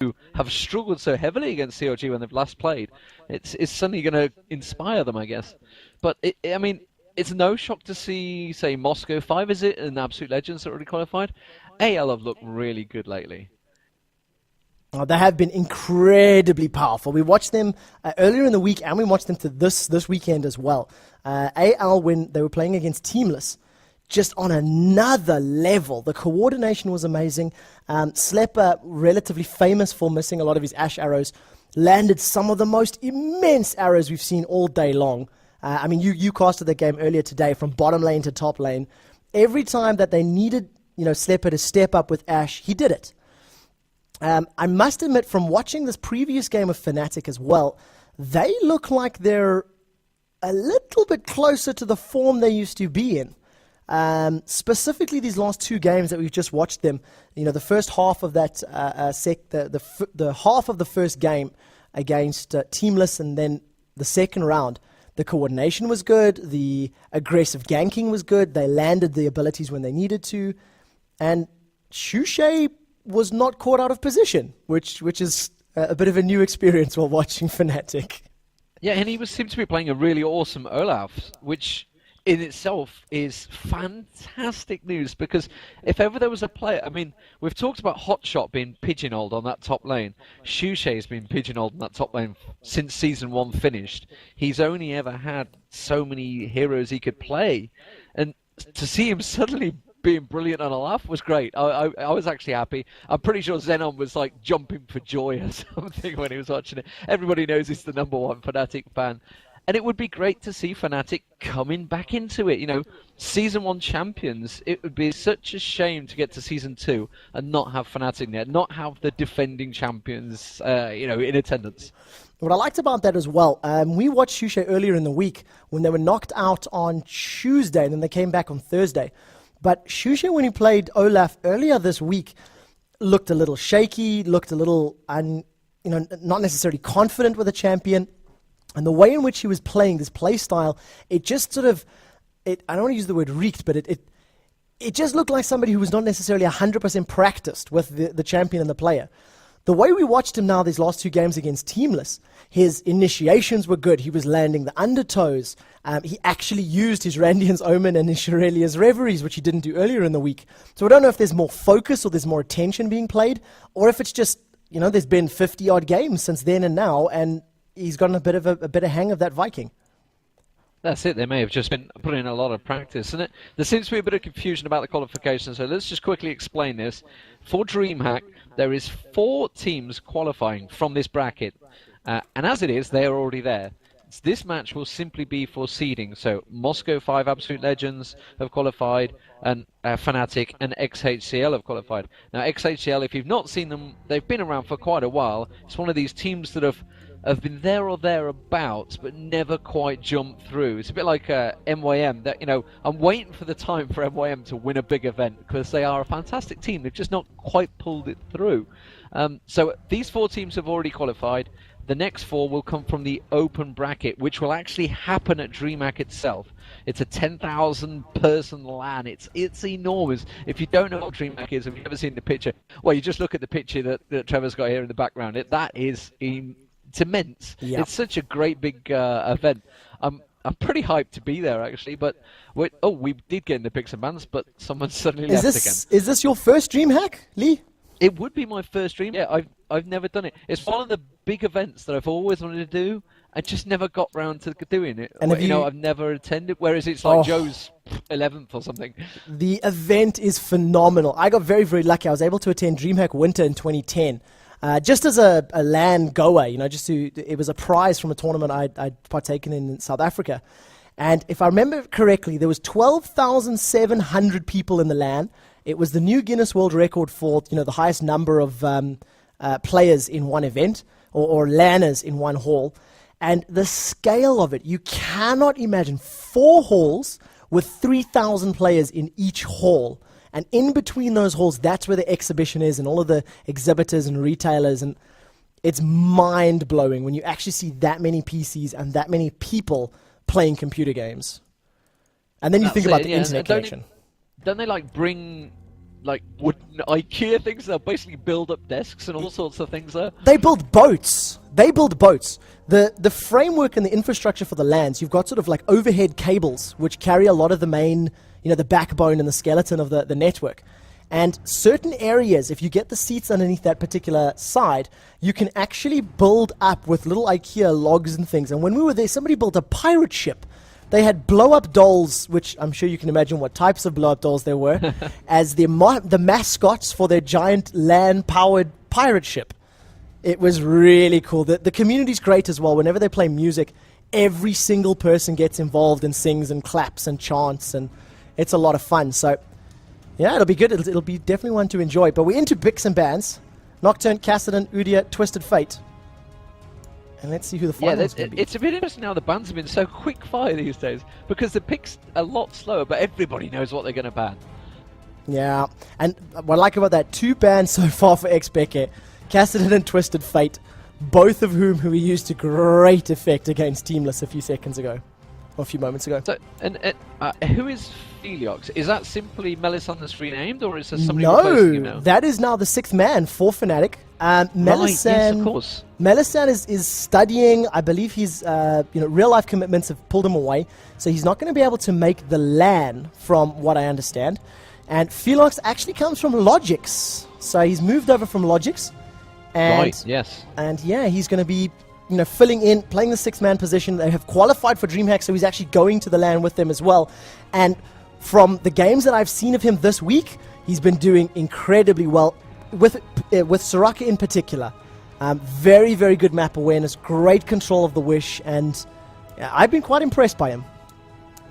who have struggled so heavily against COG when they've last played, it's suddenly going to inspire them, I guess. But I mean, it's no shock to see, say, Moscow 5, is it, and Absolute Legends that already qualified. AL have looked really good lately. Oh, they have been incredibly powerful. We watched them earlier in the week, and we watched them to this weekend as well. AL, when they were playing against Teamless, just on another level. The coordination was amazing. Slepper, relatively famous for missing a lot of his Ashe arrows, landed some of the most immense arrows we've seen all day long. I mean, you casted the game earlier today from bottom lane to top lane. Every time that they needed, Slepper to step up with Ashe, he did it. I must admit, from watching this previous game of Fnatic as well, they look like they're a little bit closer to the form they used to be in. Specifically, these last two games that we've just watched them, the first half of that the half of the first game against Teamless, and then the second round, the coordination was good, the aggressive ganking was good, they landed the abilities when they needed to, and Shushay was not caught out of position, which is a bit of a new experience while watching Fnatic. Yeah, and he seemed to be playing a really awesome Olaf, which in itself is fantastic news, because if ever there was a player, I mean, we've talked about Hotshot being pigeonholed on that top lane. Shushay been pigeonholed on that top lane since Season 1 finished. He's only ever had so many heroes he could play, and to see him suddenly being brilliant on Olaf was great. I was actually happy. I'm pretty sure Xenon was like jumping for joy or something when he was watching it. Everybody knows he's the #1 Fnatic fan. And it would be great to see Fnatic coming back into it. Season 1 champions, it would be such a shame to get to Season 2 and not have Fnatic there, not have the defending champions, in attendance. What I liked about that as well, we watched Shushay earlier in the week when they were knocked out on Tuesday, and then they came back on Thursday. But Shushay, when he played Olaf earlier this week, looked a little shaky, looked a little, not necessarily confident with the champion. And the way in which he was playing this play style, it just sort of, I don't want to use the word reeked, but it just looked like somebody who was not necessarily 100% practiced with the champion and the player. The way we watched him now these last two games against Teamless, his initiations were good. He was landing the undertows. He actually used his Randian's Omen and his Shirelia's Reveries, which he didn't do earlier in the week. So I don't know if there's more focus or there's more attention being played, or if it's just, there's been 50-odd games since then and now, and he's gotten a bit of hang of that Viking. That's it. They may have just been putting in a lot of practice. And there seems to be a bit of confusion about the qualifications, so let's just quickly explain this. For Dreamhack, there is 4 teams qualifying from this bracket. And as it is, they are already there. This match will simply be for seeding. So Moscow 5 Absolute Legends have qualified, and Fnatic and exHCL have qualified. Now, exHCL, if you've not seen them, they've been around for quite a while. It's one of these teams that have been there or thereabouts, but never quite jumped through. It's a bit like MYM. That I'm waiting for the time for MYM to win a big event, because they are a fantastic team. They've just not quite pulled it through. So these 4 teams have already qualified. The next 4 will come from the open bracket, which will actually happen at Dreamhack itself. It's a 10,000 person LAN. It's enormous. If you don't know what Dreamhack is, if you've never seen the picture, well, you just look at the picture that Trevor's got here in the background. That is it's immense. Yep. It's such a great big event. I'm pretty hyped to be there, actually. But we did get in the picks and bans, but someone suddenly left again. Is this your first Dreamhack, Lee? It would be my first dream. Yeah, I've never done it. It's one of the big events that I've always wanted to do. I just never got round to doing it. And I've never attended. Whereas it's like Joe's 11th or something. The event is phenomenal. I got very, very lucky. I was able to attend Dreamhack Winter in 2010. Just as a LAN goer, it was a prize from a tournament I'd partaken in South Africa. And if I remember correctly, there was 12,700 people in the LAN. It was the new Guinness World Record for the highest number of players in one event, or LANers in one hall. And the scale of it, you cannot imagine 4 halls with 3,000 players in each hall. And in between those halls, that's where the exhibition is, and all of the exhibitors and retailers. And it's mind-blowing when you actually see that many PCs and that many people playing computer games. And then you think about the internet connection. Don't they bring like wooden IKEA things. They'll basically build up desks and all sorts of things there. They build boats. The framework and the infrastructure for the lands, you've got sort of like overhead cables which carry a lot of the main, the backbone and the skeleton of the network. And certain areas, if you get the seats underneath that particular side, you can actually build up with little IKEA logs and things. And when we were there, somebody built a pirate ship. They had blow-up dolls, which I'm sure you can imagine what types of blow-up dolls there were, as the mascots for their giant LAN-powered pirate ship. It was really cool. The community's great as well. Whenever they play music, every single person gets involved and sings and claps and chants, and it's a lot of fun. So, yeah, it'll be good. It'll be definitely one to enjoy. But we're into picks and bans. Nocturne, Kassadin, Udia, Twisted Fate. And let's see who the final is going to be. It's a bit interesting how the bans have been so quick fire these days, because the picks a lot slower, but everybody knows what they're going to ban. Yeah, and what I like about that, 2 bans so far for XBeke, Kassadin and Twisted Fate, both of whom we used to great effect against Teamless a few seconds ago, or a few moments ago. So, and who is Feliox? Is that simply Melisandre's renamed, or is there somebody replacing him now? No, that is now the 6th man for Fnatic. Right, yes, of course. Melisand is studying. I believe he's, real life commitments have pulled him away, so he's not going to be able to make the LAN, from what I understand. And Feliox actually comes from Logix, so he's moved over from Logix. And, right, yes. And yeah, he's going to be, filling in, playing the 6th man position. They have qualified for Dreamhack, so he's actually going to the LAN with them as well. And from the games that I've seen of him this week, he's been doing incredibly well, with Soraka in particular. Very, very good map awareness, great control of the Wish, and I've been quite impressed by him.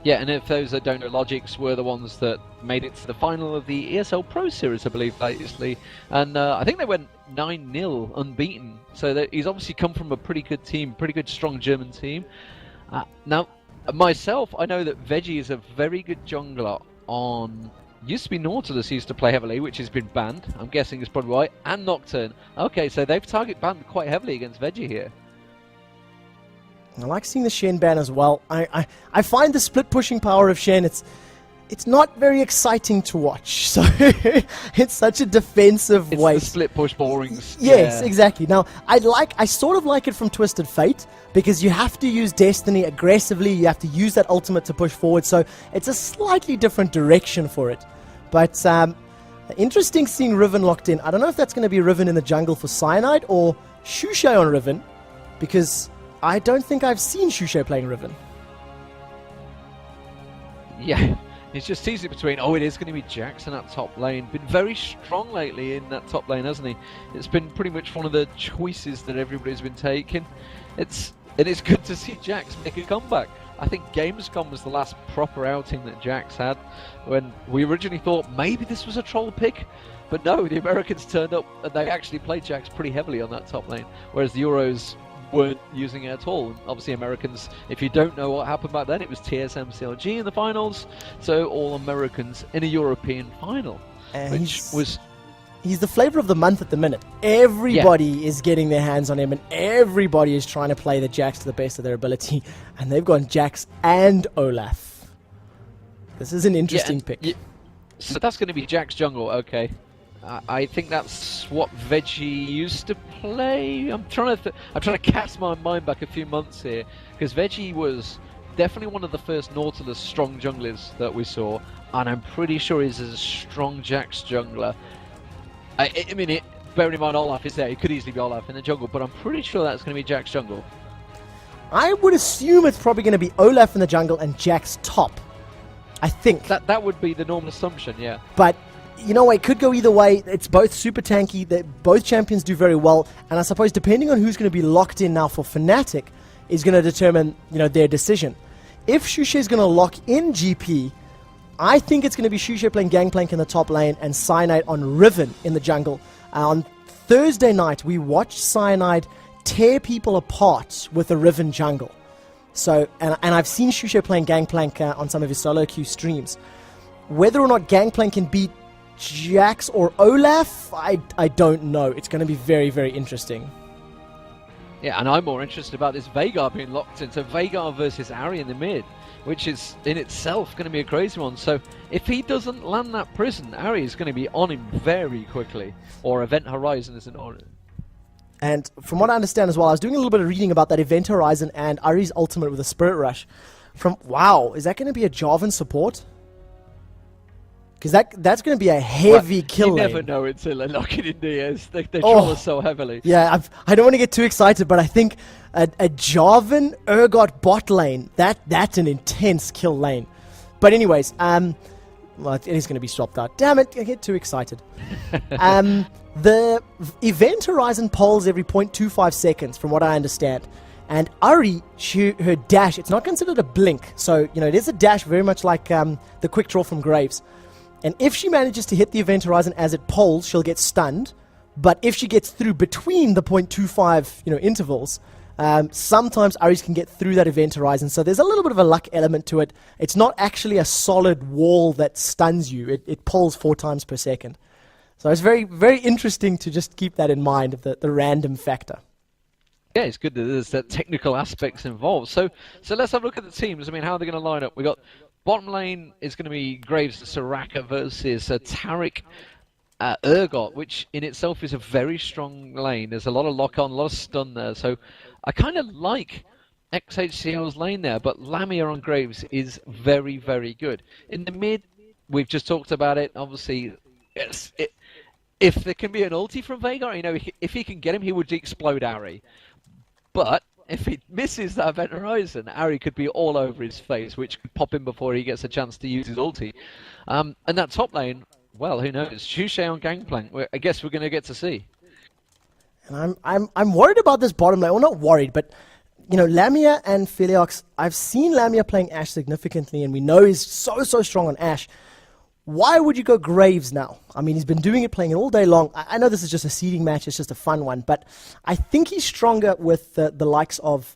Yeah, and if those that don't know, Logix were the ones that made it to the final of the ESL Pro Series, I believe, lately. And I think they went 9-0 unbeaten. So he's obviously come from a pretty good team, pretty good, strong German team. Now, myself, I know that Veggie is a very good jungler on... Used to be Nautilus, used to play heavily, which has been banned. I'm guessing is probably why. And Nocturne. Okay, so they've target banned quite heavily against Veggie here. I like seeing the Shen ban as well. I find the split pushing power of Shen, it's not very exciting to watch. So it's such a defensive way. It's the split push borings. Yes, yeah. Exactly. Now I sort of like it from Twisted Fate, because you have to use Destiny aggressively. You have to use that ultimate to push forward. So it's a slightly different direction for it. But interesting seeing Riven locked in. I don't know if that's going to be Riven in the jungle for Cyanide or Shushay on Riven, because I don't think I've seen Shushay playing Riven. Yeah, he's just teasing between, it is going to be Jax in that top lane. Been very strong lately in that top lane, hasn't he? It's been pretty much one of the choices that everybody's been taking. It's good to see Jax make a comeback. I think Gamescom was the last proper outing that Jax had, when we originally thought maybe this was a troll pick. But no, the Americans turned up and they actually played Jax pretty heavily on that top lane, whereas the Euros weren't using it at all. And obviously Americans, if you don't know what happened back then, it was TSM-CLG in the finals, so all Americans in a European final, He's the flavor of the month at the minute. Everybody is getting their hands on him, and everybody is trying to play the Jax to the best of their ability, and they've gone Jax and Olaf. This is an interesting pick. So that's going to be Jax jungle, okay. I think that's what Veggie used to play. I'm trying to cast my mind back a few months here, because Veggie was definitely one of the first Nautilus strong junglers that we saw, and I'm pretty sure he's a strong Jax jungler. I mean, bearing in mind Olaf is there, he could easily be Olaf in the jungle, but I'm pretty sure that's going to be Jax jungle. I would assume it's probably going to be Olaf in the jungle and Jax top. I think. That would be the normal assumption, yeah. But, it could go either way. It's both super tanky. Both champions do very well. And I suppose depending on who's going to be locked in now for Fnatic is going to determine, their decision. If Shushay is going to lock in GP, I think it's going to be Shushay playing Gangplank in the top lane and Cyanide on Riven in the jungle. On Thursday night, we watched Cyanide tear people apart with the Riven jungle. So, and I've seen Shushay playing Gangplank on some of his solo queue streams. Whether or not Gangplank can beat Jax or Olaf, I don't know. It's going to be very, very interesting. Yeah, and I'm more interested about this Veigar being locked in. So Veigar versus Ari in the mid, which is in itself going to be a crazy one. So if he doesn't land that prison, Ari is going to be on him very quickly. Or Event Horizon isn't on it. And from what I understand as well, I was doing a little bit of reading about that Event Horizon and Ari's ultimate with a Spirit Rush. Wow, is that going to be a Jarvan support? Because that's going to be a heavy kill lane. You never know until they lock it in DS. They troll us so heavily. Yeah, I don't want to get too excited, but I think a Jarvan Urgot bot lane, that's an intense kill lane. But anyways, well, it is going to be swapped out. Damn it, I get too excited. The Event Horizon polls every 0.25 seconds, from what I understand. And Ari, her dash, it's not considered a blink. So, it is a dash very much like the quick draw from Graves. And if she manages to hit the Event Horizon as it polls, she'll get stunned. But if she gets through between the 0.25 intervals, sometimes Aris can get through that Event Horizon. So there's a little bit of a luck element to it. It's not actually a solid wall that stuns you. It polls 4 times per second. So it's very, very interesting to just keep that in mind, the random factor. Yeah, it's good that there's that technical aspects involved. So let's have a look at the teams. I mean, how are they going to line up? We got bottom lane is going to be Graves Soraka versus Taric Urgot, which in itself is a very strong lane. There's a lot of lock on, a lot of stun there. So I kind of like exHCL's lane there, but Lamia on Graves is very, very good. In the mid, we've just talked about it. Obviously, if there can be an ulti from Veigar, if he can get him, he would explode Ari. But if he misses that Event Horizon, Ari could be all over his face, which could pop him before he gets a chance to use his ulti. And that top lane, well, who knows? Shushay on Gangplank, I guess we're going to get to see. And I'm worried about this bottom lane. Well, not worried, but Lamia and Feliox, I've seen Lamia playing Ashe significantly, and we know he's so strong on Ashe. Why would you go Graves now? I mean, he's been doing it, playing it all day long. I know this is just a seeding match, it's just a fun one, but I think he's stronger with the likes of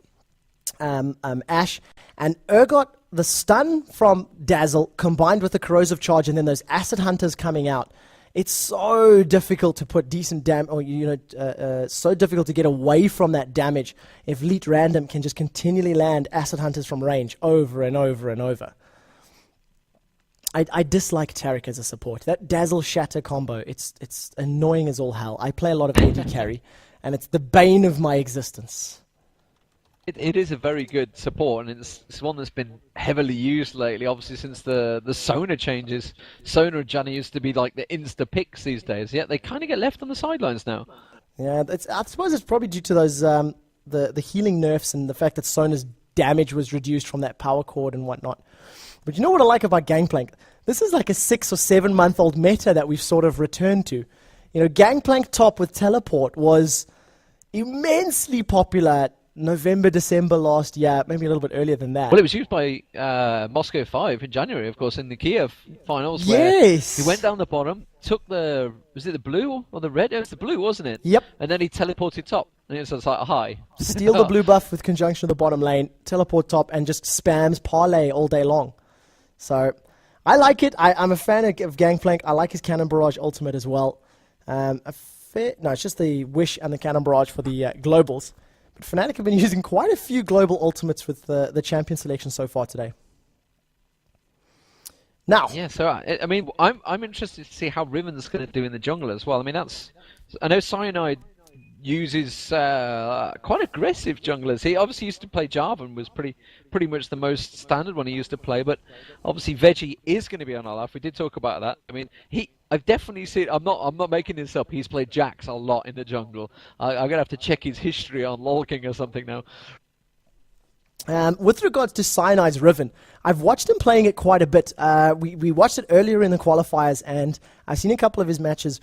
Ashe. And Urgot, the stun from Dazzle, combined with the corrosive charge, and then those acid hunters coming out. It's so difficult to put decent so difficult to get away from that damage if Leet Random can just continually land acid hunters from range over and over and over. I dislike Taric as a support. That Dazzle Shatter combo, it's annoying as all hell. I play a lot of AD carry, and it's the bane of my existence. It is a very good support, and it's one that's been heavily used lately, obviously since the Sona changes. Sona and Johnny used to be like the insta-picks these days, yet they kind of get left on the sidelines now. Yeah, I suppose it's probably due to those the healing nerfs and the fact that Sona's damage was reduced from that power cord and whatnot. But you know what I like about Gangplank? This is like a 6 or 7 month old meta that we've sort of returned to. Gangplank top with teleport was immensely popular November, December last year, maybe a little bit earlier than that. Well, it was used by Moscow 5 in January, of course, in the Kiev finals. Yes! Where he went down the bottom, took was it the blue or the red? It was the blue, wasn't it? Yep. And then he teleported top. And it was like, hi. Steal the blue buff with conjunction of the bottom lane, teleport top, and just spams parlay all day long. So, I like it. I'm a fan of Gangplank. I like his Cannon Barrage ultimate as well. It's just the Wish and the Cannon Barrage for the globals. But Fnatic have been using quite a few global ultimates with the champion selection so far today. Now, yeah. So I mean, I'm interested to see how Riven's going to do in the jungle as well. I mean, I know Cyanide uses quite aggressive junglers. He obviously used to play Jarvan, was pretty much the most standard one he used to play. But obviously Veggie is going to be on Olaf. We did talk about that. I mean, I've definitely seen. I'm not making this up. He's played Jax a lot in the jungle. I'm gonna have to check his history on LoL King or something now. With regards to Cyanide's Riven, I've watched him playing it quite a bit. We watched it earlier in the qualifiers, and I've seen a couple of his matches.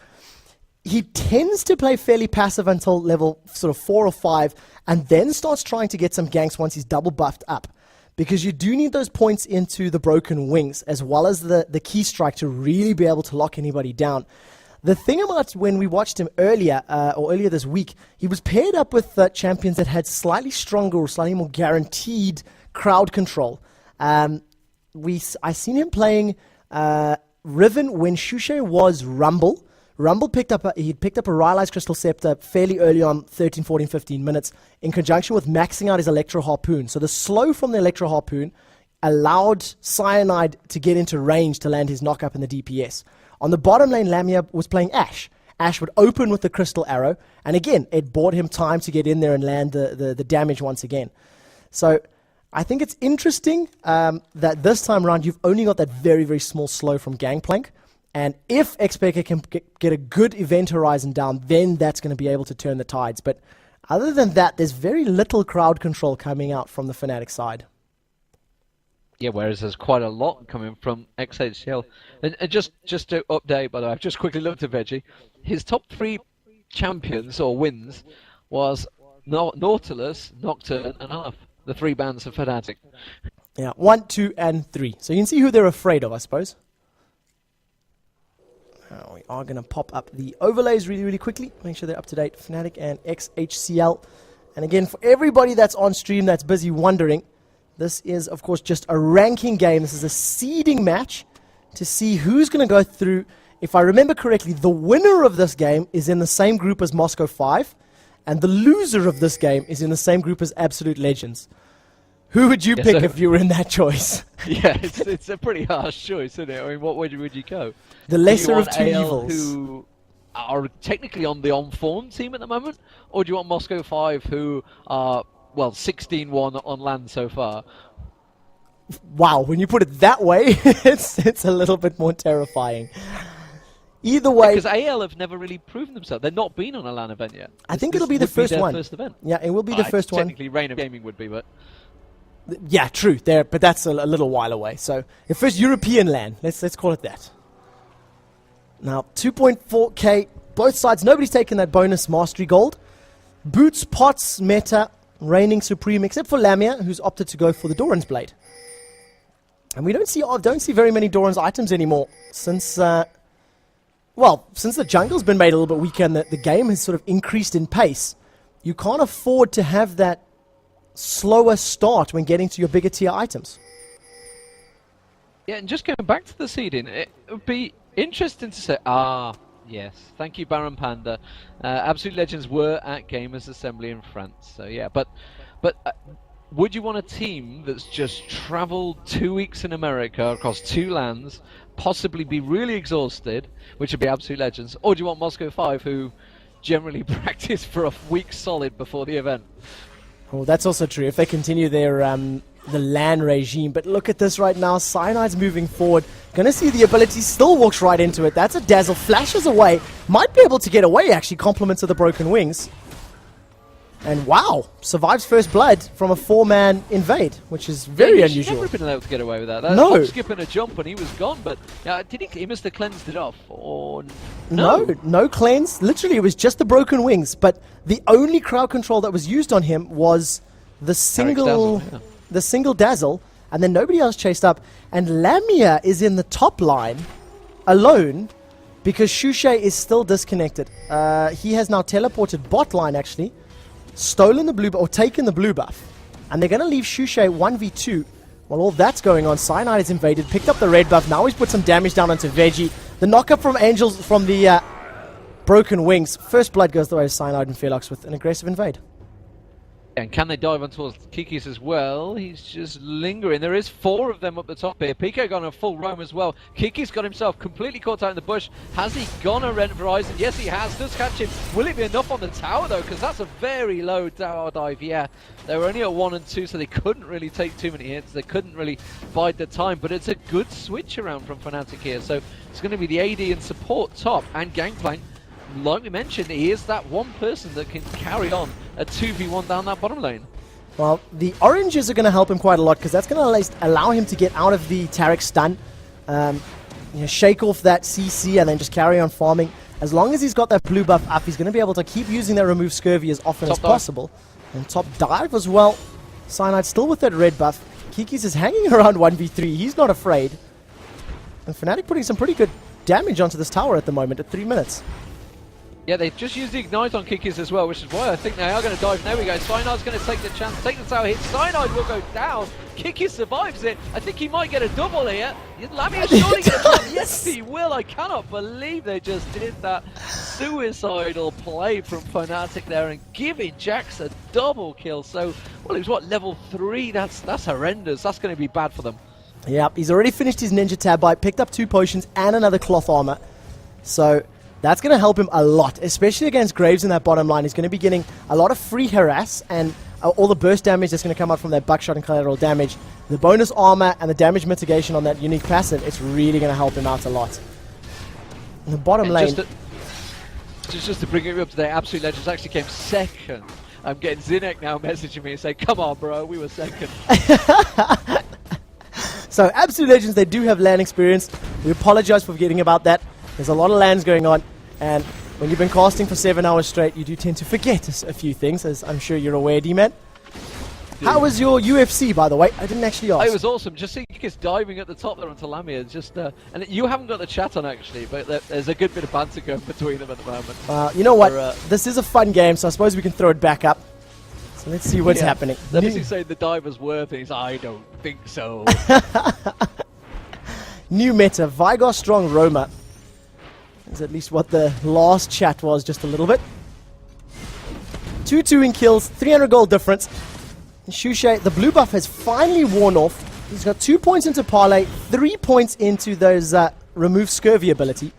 He tends to play fairly passive until level sort of 4 or 5, and then starts trying to get some ganks once he's double buffed up. Because you do need those points into the broken wings, as well as the key strike to really be able to lock anybody down. The thing about when we watched him earlier this week, he was paired up with champions that had slightly stronger or slightly more guaranteed crowd control. I seen him playing Riven when Shushay was Rumble. Rumble picked up a Rylai's Crystal Scepter fairly early on, 13, 14, 15 minutes, in conjunction with maxing out his Electro Harpoon. So the slow from the Electro Harpoon allowed Cyanide to get into range to land his knock-up in the DPS. On the bottom lane, Lamia was playing Ashe. Ashe would open with the Crystal Arrow, and again, it bought him time to get in there and land the damage once again. So I think it's interesting that this time around, you've only got that very, very small slow from Gangplank. And if exPeka can get a good event horizon down, then that's going to be able to turn the tides. But other than that, there's very little crowd control coming out from the Fnatic side. Yeah, whereas there's quite a lot coming from exHCL. And just to update, by the way, I've just quickly looked at Veggie. His top 3 champions or wins was Nautilus, Nocturne, and Half. The 3 bands of Fnatic. Yeah, 1, 2, and 3. So you can see who they're afraid of, I suppose. We are going to pop up the overlays really, really quickly. Make sure they're up to date. Fnatic and exHCL. And again, for everybody that's on stream that's busy wondering, this is, of course, just a ranking game. This is a seeding match to see who's going to go through. If I remember correctly, the winner of this game is in the same group as Moscow 5, and the loser of this game is in the same group as Absolute Legends. Who would you pick if you were in that choice? Yeah, it's a pretty harsh choice, isn't it? I mean, what way would you go? The lesser of two AL evils. Who are technically on the on-form team at the moment? Or do you want Moscow 5, who are, well, 16-1 on land so far? Wow, when you put it that way, it's a little bit more terrifying. Either way... Because AL have never really proven themselves. They've not been on a LAN event yet. I think it'll be the first one. First event. Yeah, it will be the first one. Technically, Reign of Gaming would be, but... Yeah, true. But that's a little while away. So, the first European LAN. Let's call it that. Now, 2.4k, both sides. Nobody's taken that bonus Mastery Gold. Boots, Pots, Meta, reigning supreme, except for Lamia, who's opted to go for the Doran's Blade. And we don't see very many Doran's items anymore since... since the jungle's been made a little bit weaker and the game has sort of increased in pace, you can't afford to have that slower start when getting to your bigger tier items. Yeah, and just going back to the seeding, it would be interesting to say, yes, thank you, Baron Panda. Absolute Legends were at Gamers Assembly in France, so yeah, but would you want a team that's just travelled 2 weeks in America across 2 lands, possibly be really exhausted, which would be Absolute Legends, or do you want Moscow 5, who generally practice for a week solid before the event? Well, that's also true if they continue their the LAN regime. But look at this right now. Cyanide's moving forward. Gonna see the ability, still walks right into it. That's a dazzle, flashes away. Might be able to get away, actually, compliments of the broken wings. And wow, survives first blood from a 4-man invade, which is very unusual. He's never been able to get away with that. No. Skip and a jump and he was gone, but did he must have cleansed it off? Or no cleanse. Literally, it was just the broken wings. But the only crowd control that was used on him was the single dazzle, and then nobody else chased up. And Lamia is in the top line alone because Shushay is still disconnected. He has now teleported bot line, actually. Stolen the blue buff, or taken the blue buff. And they're going to leave Shushay 1v2. While all that's going on, Cyanide is invaded, picked up the red buff. Now he's put some damage down onto Veggie. The knockup from Angels from the broken wings. First blood goes the way of Cyanide and Felox with an aggressive invade. And can they dive on towards Kikis as well? He's just lingering. There is 4 of them up the top here. Pico got a full roam as well. Kikis got himself completely caught out in the bush. Has he gone a Rent Horizon? Yes, he has. Does catch him. Will it be enough on the tower, though? Because that's a very low tower dive. Yeah, they were only at 1 and 2, so they couldn't really take too many hits. They couldn't really bide the time. But it's a good switch around from Fnatic here. So it's going to be the AD and support top and Gangplank. Like we mentioned, he is that one person that can carry on a 2v1 down that bottom lane. Well, the oranges are going to help him quite a lot because that's going to at least allow him to get out of the Taric stun, shake off that CC and then just carry on farming. As long as he's got that blue buff up, he's going to be able to keep using that remove scurvy as often as possible. And top dive as well. Cyanide still with that red buff. Kikis is hanging around 1v3. He's not afraid. And Fnatic putting some pretty good damage onto this tower at the moment at 3 minutes. Yeah, they just used the Ignite on Kikis as well, which is why I think they are going to dive. There we go. Cyanide going to take the chance, take the tower hit. Cyanide will go down. Kikis survives it. I think he might get a double here. Lamia surely going to Yes, he will. I cannot believe they just did that suicidal play from Fnatic there and giving Jax a double kill. So, well, it was what, level 3? That's horrendous. That's going to be bad for them. Yep, he's already finished his Ninja Tab bite, picked up 2 potions and another cloth armor. So that's going to help him a lot, especially against Graves in that bottom line. He's going to be getting a lot of free harass and all the burst damage that's going to come out from that buckshot and collateral damage. The bonus armor and the damage mitigation on that unique passive, it's really going to help him out a lot. In the bottom lane... Just to bring it up today, Absolute Legends actually came second. I'm getting Zinnek now messaging me and saying, come on bro, we were second. So Absolute Legends, they do have LAN experience. We apologize for forgetting about that. There's a lot of LANs going on, and when you've been casting for 7 hours straight, you do tend to forget a few things, as I'm sure you're aware, D-Man. How was your UFC, by the way? I didn't actually ask. It was awesome. Just seeing Kikis diving at the top there onto Lamia. Just, and you haven't got the chat on, actually, but there's a good bit of banter going between them at the moment. You know what? This is a fun game, so I suppose we can throw it back up. So let's see what's happening. Let me say the diver's worth, and he's I don't think so. New meta, Vigor Strong Roma. Is at least what the last chat was, just a little bit. 2-2 in kills, 300 gold difference. Shushay, the blue buff has finally worn off. He's got 2 points into Parlay, 3 points into those remove scurvy ability.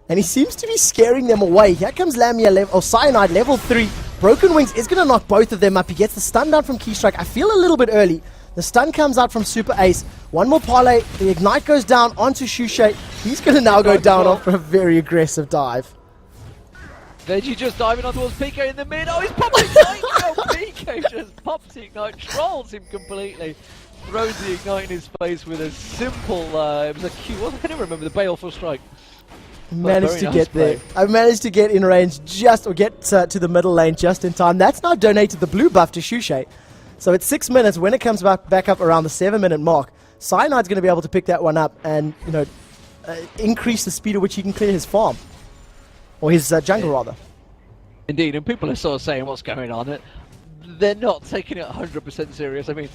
And he seems to be scaring them away. Here comes Lamia, Cyanide, level 3. Broken Wings is going to knock both of them up. He gets the stun down from Keystrike. I feel a little bit early. The stun comes out from Super Ace. One more Parlay. The Ignite goes down onto Shushay. He's going to now go down after a very aggressive dive. Veggie just diving on towards PK in the mid. Oh, he's popped Ignite! Oh, PK just pops the Ignite, trolls him completely. Throws the Ignite in his face with a simple, it was a Q, I don't remember, the baleful strike. Managed to get there. I managed to get in range or get to the middle lane just in time. That's now donated the blue buff to Shushay. So it's 6 minutes. When it comes back up around the 7-minute mark, Cyanide's going to be able to pick that one up and, increase the speed at which he can clear his farm. Or his jungle, rather. Indeed, and people are sort of saying what's going on. They're not taking it 100% serious. I mean,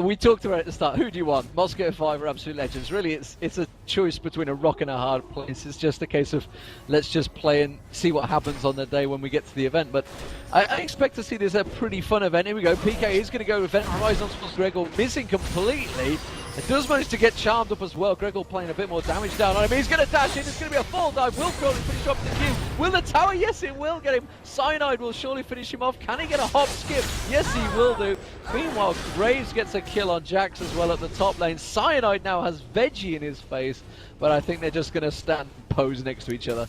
we talked about it at the start. Who do you want? Moscow 5 or Absolute Legends? Really, it's a choice between a rock and a hard place. It's just a case of let's just play and see what happens on the day when we get to the event. But I expect to see this a pretty fun event. Here we go. PK is going to go with Event Horizon towards Gregor, missing completely. It does manage to get charmed up as well. Gregor playing a bit more damage down on him. He's going to dash in. It's going to be a full dive. Will Crowley finish off the queue? Will the tower? Yes, it will get him. Cyanide will surely finish him off. Can he get a hop skip? Yes, he will do. Meanwhile, Graves gets a kill on Jax as well at the top lane. Cyanide now has Veggie in his face, but I think they're just going to stand and pose next to each other.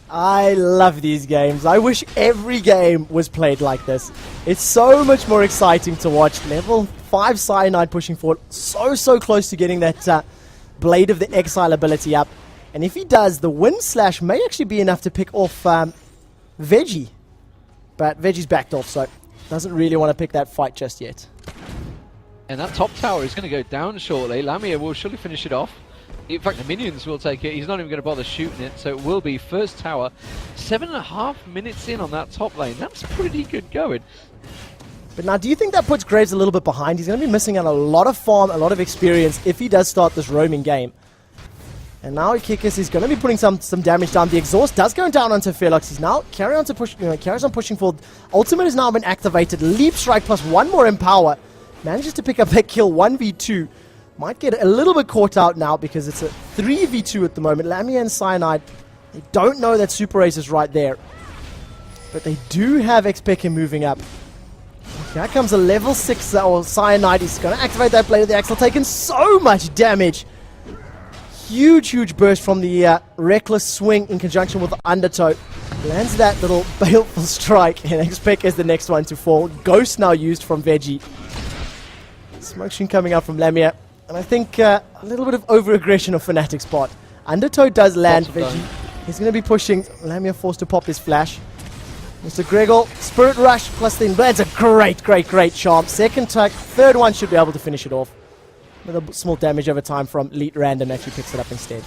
I love these games. I wish every game was played like this. It's so much more exciting to watch. Level 5 Cyanide pushing forward. So close to getting that Blade of the exHCL ability up. And if he does, the Wind Slash may actually be enough to pick off Veggie. But Veggie's backed off, so doesn't really want to pick that fight just yet. And that top tower is going to go down shortly. Lamia will surely finish it off. In fact, the minions will take it. He's not even going to bother shooting it, so it will be first tower. 7.5 minutes in on that top lane. That's pretty good going. But now, do you think that puts Graves a little bit behind? He's going to be missing out a lot of farm, a lot of experience if he does start this roaming game. And now Kikis is going to be putting some damage down. The exhaust does go down onto Felix. He's now carries on pushing forward. Ultimate has now been activated. Leap Strike plus one more Empower. Manages to pick up that kill 1v2. Might get a little bit caught out now because it's a 3v2 at the moment. Lamia and Cyanide, they don't know that Super Ace is right there. But they do have exPekim moving up. Here comes a level 6 Cyanide. He's going to activate that Blade of the exHCL, taking so much damage. Huge burst from the Reckless Swing in conjunction with the Undertow. Lands that little baleful strike, and exPek is the next one to fall. Ghost now used from Veggie. Smoke screen coming out from Lamia. And I think a little bit of over-aggression of Fnatic's part. Undertow does land. Veggie. He's going to be pushing. Lamia forced to pop his flash. Mr. Gregor, Spirit Rush plus the That's a great charm. Second tag, third one should be able to finish it off. With a small damage over time from Elite Random, actually picks it up instead.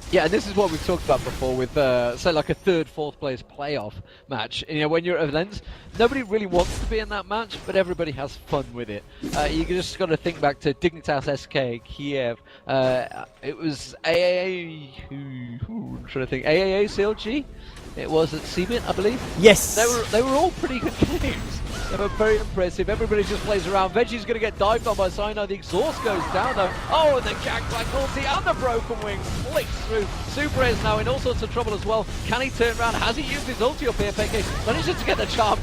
Yeah, and this is what we've talked about before with, say, like a third, fourth place playoff match. You know, when you're at events, nobody really wants to be in that match, but everybody has fun with it. You just got to think back to Dignitas SK, Kiev. It was AAA, I'm trying to think, AAA CLG? It was at CBIT, I believe. Yes. They were all pretty good games. They were very impressive. Everybody just plays around. Veggie's going to get dived on by Cyanide. The exhaust goes down though. Oh, and the Gangplank ulti and the Broken Wings flicks through. Super is now in all sorts of trouble as well. Can he turn around? Has he used his ulti up here, PK? Manages to get the charm.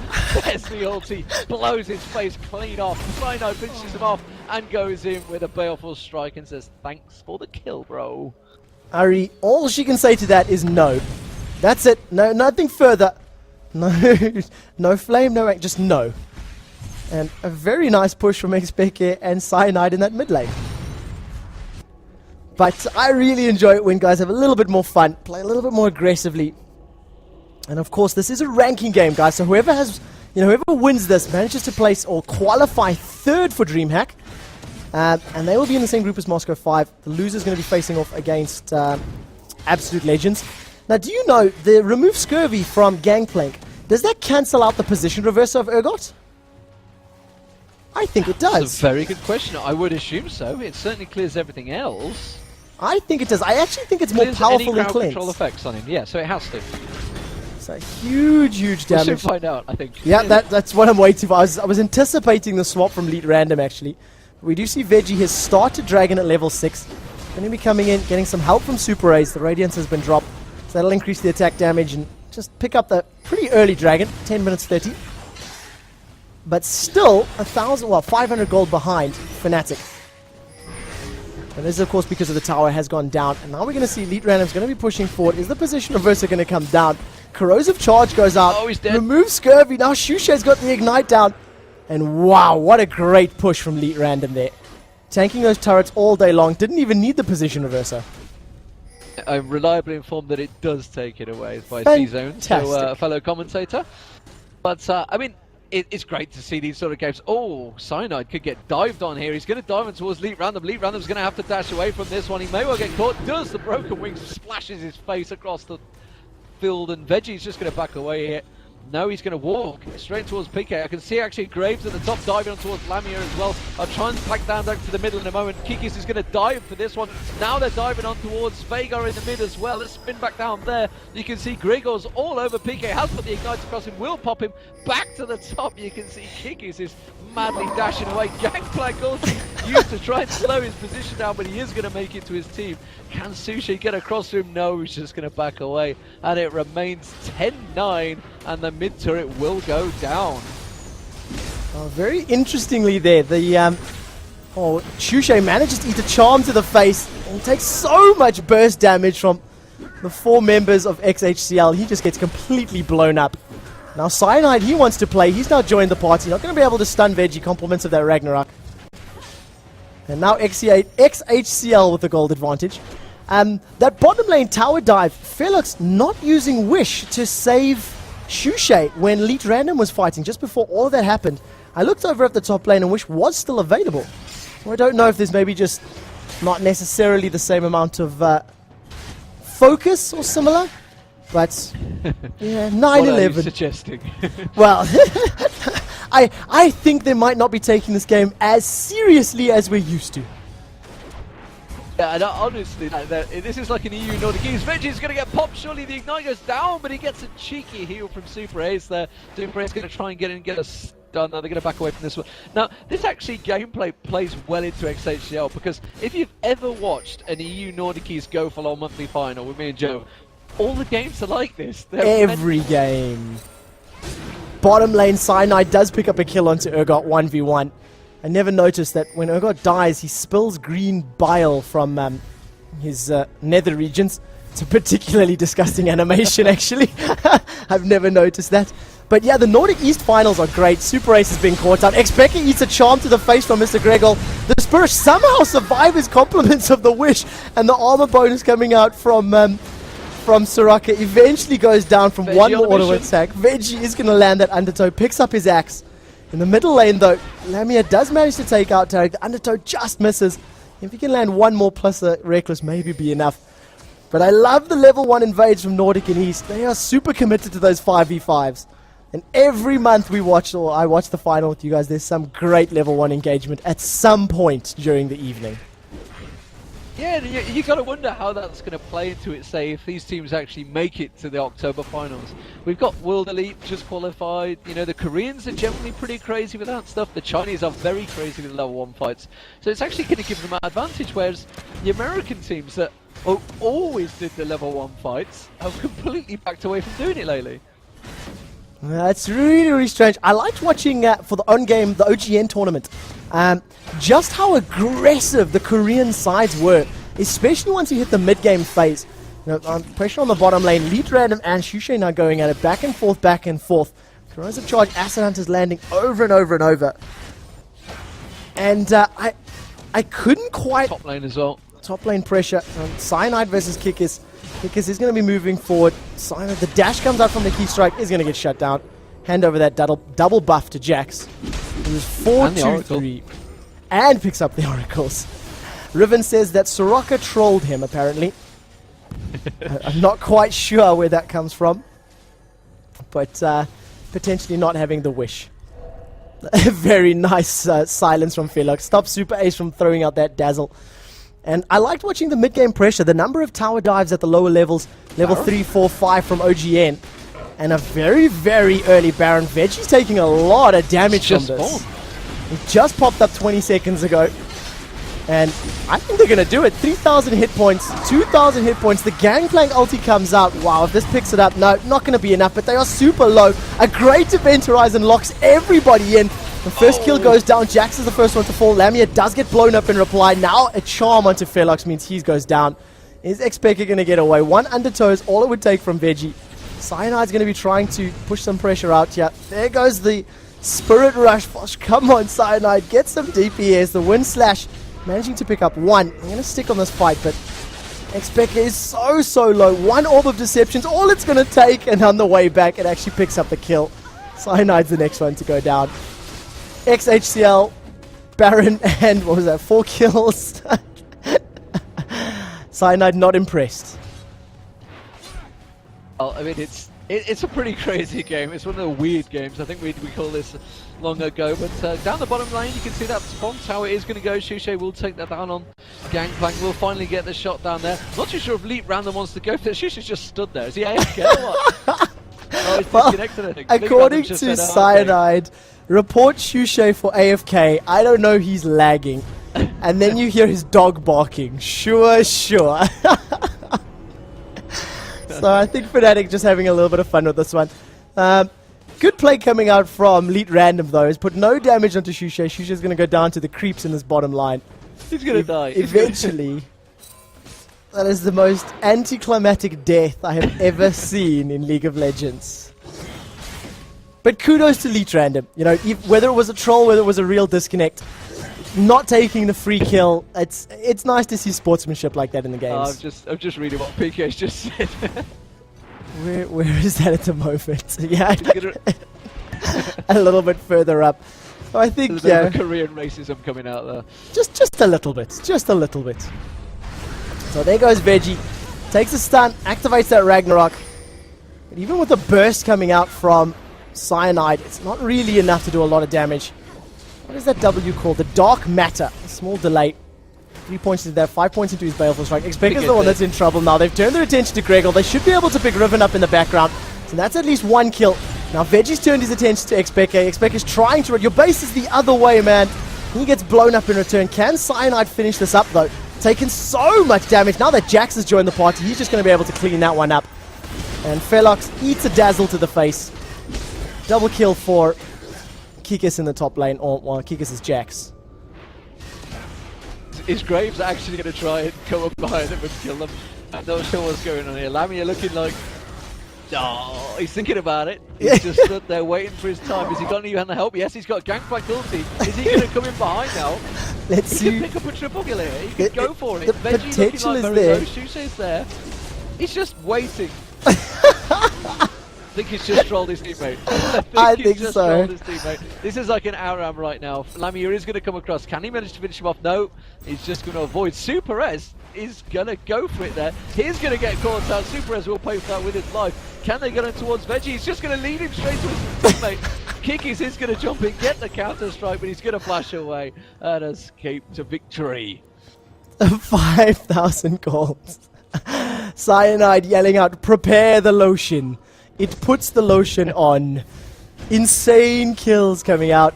There's the ulti. Blows his face clean off. Cyanide finishes him off and goes in with a baleful strike and says, thanks for the kill, bro. Ari, all she can say to that is no. That's it. No, nothing further. No, no flame, no, just no. And a very nice push from exPeke and Cyanide in that mid lane. But I really enjoy it when guys have a little bit more fun, play a little bit more aggressively. And of course, this is a ranking game, guys. So whoever has, whoever wins this manages to place or qualify third for Dreamhack. And they will be in the same group as Moscow 5. The loser is going to be facing off against Absolute Legends. Now, do you know the remove Scurvy from Gangplank? Does that cancel out the position reversal of Urgot? I think it does. That's a very good question. I would assume so. It certainly clears everything else. I think it does. I actually think it's more powerful than Cleanse. Control effects on him. Yeah, so it has to. It's a huge, huge damage. We'll soon find out, I think. Yeah, that's what I'm waiting for. I was anticipating the swap from Elite Random, actually. We do see Veggie has started Dragon at level 6. Going to be coming in, getting some help from Super Rays. The Radiance has been dropped. So that'll increase the attack damage and just pick up the pretty early Dragon, 10 minutes 30. But still, 500 gold behind Fnatic. And this is, of course, because of the tower has gone down. And now we're going to see Elite Random's going to be pushing forward. Is the position reversal going to come down? Corrosive Charge goes out. Oh, he's dead. Remove Scurvy. Now Shusha's got the Ignite down. And wow, what a great push from Elite Random there. Tanking those turrets all day long. Didn't even need the position reverser. I'm reliably informed that it does take it away by C-Zone, Fantastic. so a fellow commentator. But, I mean, it's great to see these sort of games. Oh, Cyanide could get dived on here. He's going to dive in towards Elite Random. Elite Random's going to have to dash away from this one. He may well get caught. Does the Broken Wings splashes his face across the field, and Veggie's just going to back away here. No, he's going to walk straight towards PK. I can see actually Graves at the top diving on towards Lamia as well. I'll try and pack down to the middle in a moment. Kikis is going to dive for this one. Now they're diving on towards Veigar in the mid as well. Let's spin back down there. You can see Grigor's all over PK. Has put the Ignites across him. Will pop him back to the top. You can see Kikis is madly dashing away. Gangplank also used to try and slow his position down, but he is going to make it to his team. Can Sushi get across to him? No, he's just going to back away. And it remains 10-9. And the mid turret will go down. Oh, very interestingly there, the Shusha manages to eat a charm to the face and takes so much burst damage from the 4 members of exHCL. He just gets completely blown up. Now Cyanide, he wants to play. He's now joined the party. Not going to be able to stun Veggie, compliments of that Ragnarok. And now exHCL with the gold advantage. That bottom lane tower dive, Felix not using Wish to save Shusha when Elite Random was fighting just before all of that happened. I looked over at the top lane and Wish was still available. So I don't know if there's maybe just not necessarily the same amount of focus or similar. But yeah, 9-11. What are you suggesting? Well, I think they might not be taking this game as seriously as we're used to. Yeah, and honestly, this is like an EU Nordic East. Veggie's going to get popped. Surely the Ignite goes down, but he gets a cheeky heal from Super Ace there. Super Ace going to try and get in and get a stun. Now they're going to back away from this one. Now, this actually gameplay plays well into exHCL because if you've ever watched an EU Nordic East go for our monthly final with me and Joe, all the games are like this. Every game. Bottom lane Cyanide does pick up a kill onto Urgot 1v1. I never noticed that when Urgot dies, he spills green bile from his nether regions. It's a particularly disgusting animation, actually. I've never noticed that. But yeah, the Nordic East finals are great. Super Ace has been caught out. exPeke eats a charm to the face from Mr. Gregor. The Spirit somehow survive his compliments of the Wish, and the armor bonus coming out from Soraka eventually goes down from Veggie one more auto mission. attack. Veggie is going to land that undertow, picks up his axe. In the middle lane, though, Lamia does manage to take out Tarek. The undertow just misses. If he can land one more plus a reckless, maybe be enough. But I love the level 1 invades from Nordic and East. They are super committed to those 5v5s. And every month we watch, or I watch the final with you guys, there's some great level 1 engagement at some point during the evening. Yeah, you got to wonder how that's going to play into it, say, if these teams actually make it to the October finals. We've got World Elite just qualified. You know, the Koreans are generally pretty crazy with that stuff. The Chinese are very crazy with level 1 fights. So it's actually going to give them an advantage, whereas the American teams that always did the level 1 fights have completely backed away from doing it lately. That's really, really strange. I liked watching for the on-game, the OGN tournament, just how aggressive the Korean sides were, especially once you hit the mid-game phase. You know, pressure on the bottom lane, Lead Random and Shushay now going at it, back and forth, back and forth. Corrosive Charge, Acid Hunters landing over and over and over. And I couldn't quite... Top lane as well. Top lane pressure. Cyanide versus Kickers. Kickers is going to be moving forward. Cyanide, the dash comes out from the key strike, is going to get shut down. Hand over that double buff to Jax. It was 4-2-3. And picks up the Oracles. Riven says that Soraka trolled him, apparently. I'm not quite sure where that comes from. But potentially not having the wish. Very nice silence from Felix. Stop Super Ace from throwing out that dazzle. And I liked watching the mid-game pressure. The number of tower dives at the lower levels, level 3, 4, 5 from OGN. And a very, very early Baron. Veggie's taking a lot of damage from this. It just popped up 20 seconds ago. And I think they're going to do it. 3,000 hit points, 2,000 hit points. The Gangplank ulti comes out. Wow, if this picks it up, no, not going to be enough. But they are super low. A great Event Horizon locks everybody in. The first kill goes down. Jax is the first one to fall. Lamia does get blown up in reply. Now a charm onto Felox means he goes down. Is xPeke going to get away? One undertow is all it would take from Veggie. Cyanide's going to be trying to push some pressure out here. There goes the Spirit Rush. Come on, Cyanide. Get some DPS. The Wind Slash managing to pick up one. I'm going to stick on this fight, but xPeke is so low. One Orb of Deception's all it's going to take, and on the way back, it actually picks up the kill. Cyanide's the next one to go down. exHCL, Baron, and what was that? 4 kills. Cyanide not impressed. Well, I mean, it's a pretty crazy game. It's one of the weird games. I think we call this long ago. But down the bottom lane, you can see that spawn tower is going to go. Shushay will take that down on Gangplank. We'll finally get the shot down there. Not too sure if Leap Random wants to go for it. Shushay's just stood there. Is he AFK or what? Oh, he's disconnected, I think. According to Cyanide, report Shushay for AFK. I don't know, he's lagging. And then you hear his dog barking. Sure. So I think Fnatic just having a little bit of fun with this one. Good play coming out from Lead Random though. Has put no damage onto Shushay. Shushay's going to go down to the creeps in this bottom line. He's going to die. Eventually. That is the most anticlimactic death I have ever seen in League of Legends. But kudos to Lead Random. You know, whether it was a troll, whether it was a real disconnect, not taking the free kill. It's nice to see sportsmanship like that in the games. I'm just reading what PK's just said. Where is that at the moment? Yeah, a little bit further up. So I think there's Korean racism coming out there. Just a little bit, just a little bit. So there goes Veggie, takes a stun, activates that Ragnarok. But even with the burst coming out from Cyanide, it's not really enough to do a lot of damage. What is that W called? The Dark Matter. A small delay. 3 points into that, 5 points into his Baleful Strike. xPeke is the one that's in trouble now. They've turned their attention to Gregor. They should be able to pick Riven up in the background. So that's at least one kill. Now Veggie's turned his attention to xPeke. xPeke is trying to run. Your base is the other way, man. He gets blown up in return. Can Cyanide finish this up, though? Taking so much damage. Now that Jax has joined the party, he's just going to be able to clean that one up. And Felox eats a dazzle to the face. Double kill for Kikis in the top lane. Or, well, Kikis is Jax. Is Graves actually going to try and come up behind him and kill them? I'm not sure what's going on here. Lamia looking like... Oh, he's thinking about it. He's just stood there waiting for his time. Has he got any hand to help? Yes, he's got Gangplank ulti. Is he going to come in behind now? Let's see. He can pick up a triple kill here. He can go for it. The Veggie potential looking like is there. Shusay's there. He's just waiting. think he's just trolled his teammate. I he's think just so. trolled his teammate. This is like an ARAM right now. Lamia is going to come across. Can he manage to finish him off? No. He's just going to avoid. Super S is going to go for it there. He's going to get caught out. Super S will pay for that with his life. Can they get him towards Veggie? He's just going to lead him straight to his teammate. Kikis is going to jump in, get the counter strike, but he's going to flash away and escape to victory. 5,000 goals. Cyanide yelling out, prepare the lotion. It puts the lotion on. Insane kills coming out.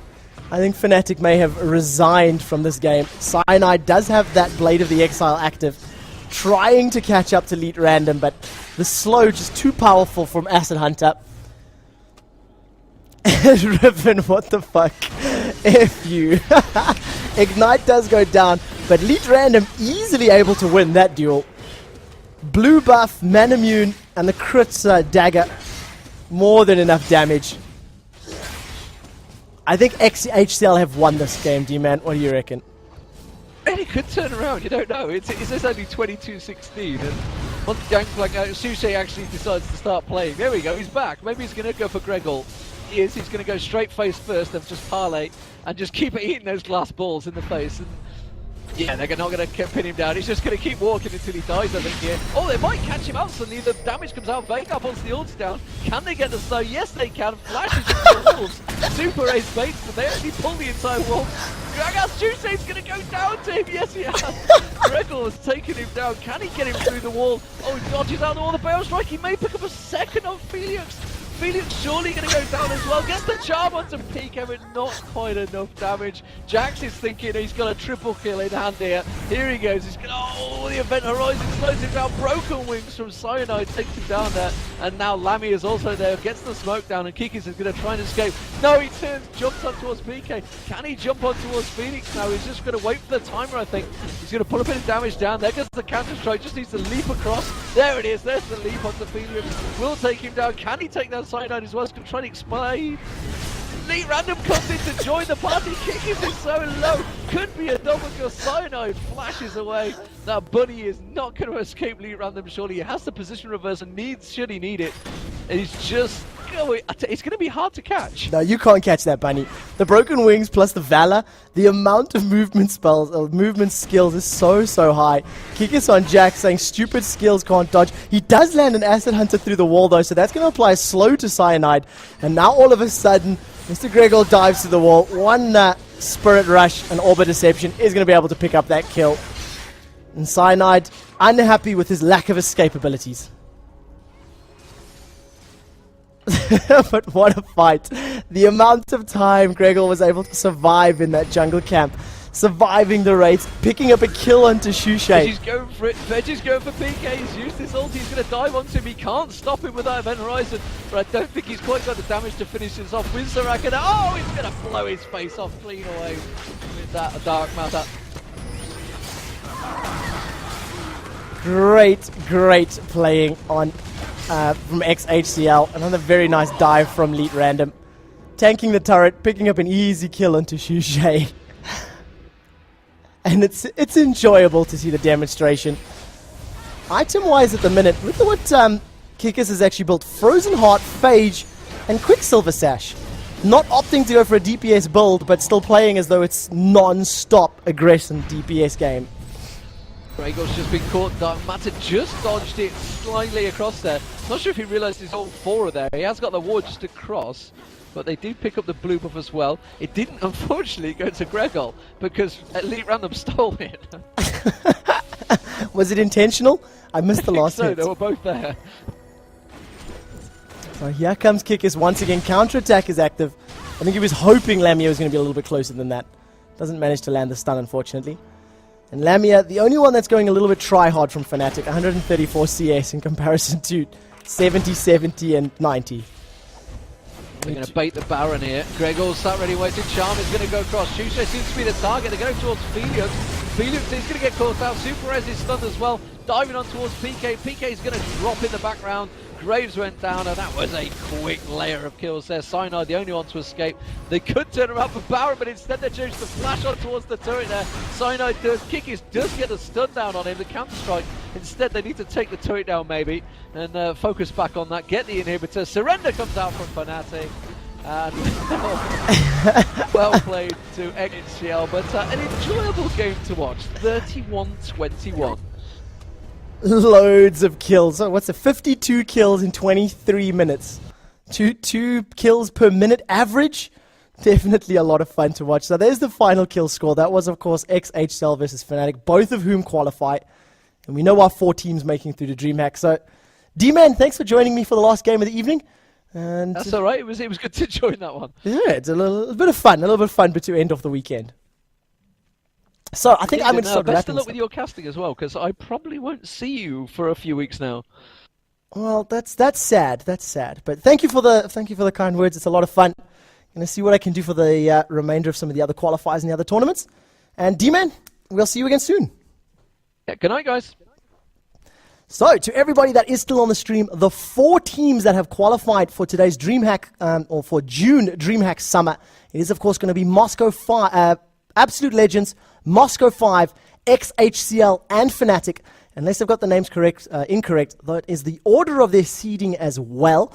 I think Fnatic may have resigned from this game. Cyanide does have that Blade of the exHCL active, trying to catch up to Elite Random, but the slow just too powerful from Acid Hunter. Riven, what the fuck? F you. Ignite does go down, but Elite Random easily able to win that duel. Blue buff, Manamune, and the crit dagger. More than enough damage. I think exHCL have won this game, D-Man. What do you reckon? And it could turn around, you don't know. It's only 22-16, and once Gangplank, Sushi actually decides to start playing. There we go, he's back. Maybe he's going to go for Gregor. He's going to go straight face first and just parlay and just keep eating those glass balls in the face. And yeah, they're not going to pin him down. He's just going to keep walking until he dies, I think, here. Oh, they might catch him out suddenly. The damage comes out. Vega once the ult's down. Can they get the slow? Yes, they can. Flashes into the walls. Super Ace baits, and they actually pull the entire wall. Gragas Jusei's going to go down to him. Yes, he has. Gregor has taken him down. Can he get him through the wall? Oh, he dodges out all the barrel strike. He may pick up a second on Felix. Felix surely going to go down as well. Gets the charm onto PK, but not quite enough damage. Jax is thinking he's got a triple kill in hand here. Here he goes. He's going, oh, the Event Horizon slows him down. Broken Wings from Cyanide takes him down there. And now Lammy is also there. Gets the smoke down, and Kikis is going to try and escape. No, he turns, jumps on towards PK. Can he jump on towards Phoenix now? He's just going to wait for the timer, I think. He's going to put a bit of damage down. There goes the counter strike. Just needs to leap across. There it is. There's the leap onto Felix. Will take him down. Can he take down Cyanide as well? He's going to try and explain. Elite Random comes in to join the party. Kikis is so low. Could be a double kill. Cyanide flashes away. That bunny is not going to escape Elite Random, surely. He has the position reverse and needs, should he need it. And he's just going, it's going to be hard to catch. No, you can't catch that bunny. The Broken Wings plus the Valor, the amount of movement spells, or movement skills is so high. Kikis on Jack saying stupid skills can't dodge. He does land an Acid Hunter through the wall though, so that's going to apply slow to Cyanide. And now all of a sudden, Mr. Gregor dives to the wall. One Spirit Rush and Orbit Deception is going to be able to pick up that kill. And Cyanide, unhappy with his lack of escape abilities. But what a fight. The amount of time Gregor was able to survive in that jungle camp. Surviving the raids, picking up a kill onto Shushay. Veggie's going for it. Veggie's going for PK. He's used his ult. He's going to dive onto him. He can't stop him with that Event Horizon. But I don't think he's quite got the damage to finish this off with Soraka. Oh, he's going to blow his face off clean away with that Dark Matter. Great playing on from exHCL. Another very nice dive from Elite Random. Tanking the turret, picking up an easy kill onto Shushay. And it's enjoyable to see the demonstration. Item-wise at the minute, look at what Kikis has actually built. Frozen Heart, Phage, and Quicksilver Sash. Not opting to go for a DPS build, but still playing as though it's non-stop aggression DPS game. Gregor's just been caught. Dark Matter just dodged it slightly across there. Not sure if he realised his whole four there. He has got the ward just across, but they do pick up the blue buff as well. It didn't, unfortunately, go to Gregor because Elite Random stole it. Was it intentional? I missed the last hit. They were both there. So here comes Kikis once again. Counter-attack is active. I think he was hoping Lamia was going to be a little bit closer than that. Doesn't manage to land the stun, unfortunately. And Lamia, the only one that's going a little bit try-hard from Fnatic, 134 CS in comparison to 70, 70, and 90. They're going to bait the Baron here. Gregor's sat ready waiting. Charm is going to go across. Shushay seems to be the target. They're going towards Felix. Felix is going to get caught out. Super Res is stunned as well. Diving on towards PK. PK is going to drop in the background. Graves went down, and that was a quick layer of kills there. Cyanide, the only one to escape. They could turn around for Baron, but instead they chose to flash on towards the turret there. Cyanide does. Kikis does get a stun down on him. The counter strike Instead, they need to take the turret down maybe and focus back on that. Get the inhibitor. Surrender comes out from Fnatic. And well played to exHCL, but an enjoyable game to watch. 31-21. Loads of kills. So what's it? 52 kills in 23 minutes. Two kills per minute average. Definitely a lot of fun to watch. So there's the final kill score. That was, of course, exHCL versus Fnatic, both of whom qualify. And we know our 4 teams making through to Dreamhack. So, D-Man, thanks for joining me for the last game of the evening. And that's all right. It was good to join that one. Yeah, it's a little bit of fun, but to end off the weekend. So I think I'm going to start best of luck with your casting as well, because I probably won't see you for a few weeks now. Well, that's sad. That's sad. But thank you for the kind words. It's a lot of fun. Going to see what I can do for the remainder of some of the other qualifiers and the other tournaments. And D-Man, we'll see you again soon. Yeah, good night, guys. So, to everybody that is still on the stream, the 4 teams that have qualified for today's DreamHack, or for June DreamHack Summer, it is, of course, going to be Moscow 5, Absolute Legends, Moscow 5, exHCL, and Fnatic. Unless I've got the names incorrect, that is the order of their seeding as well.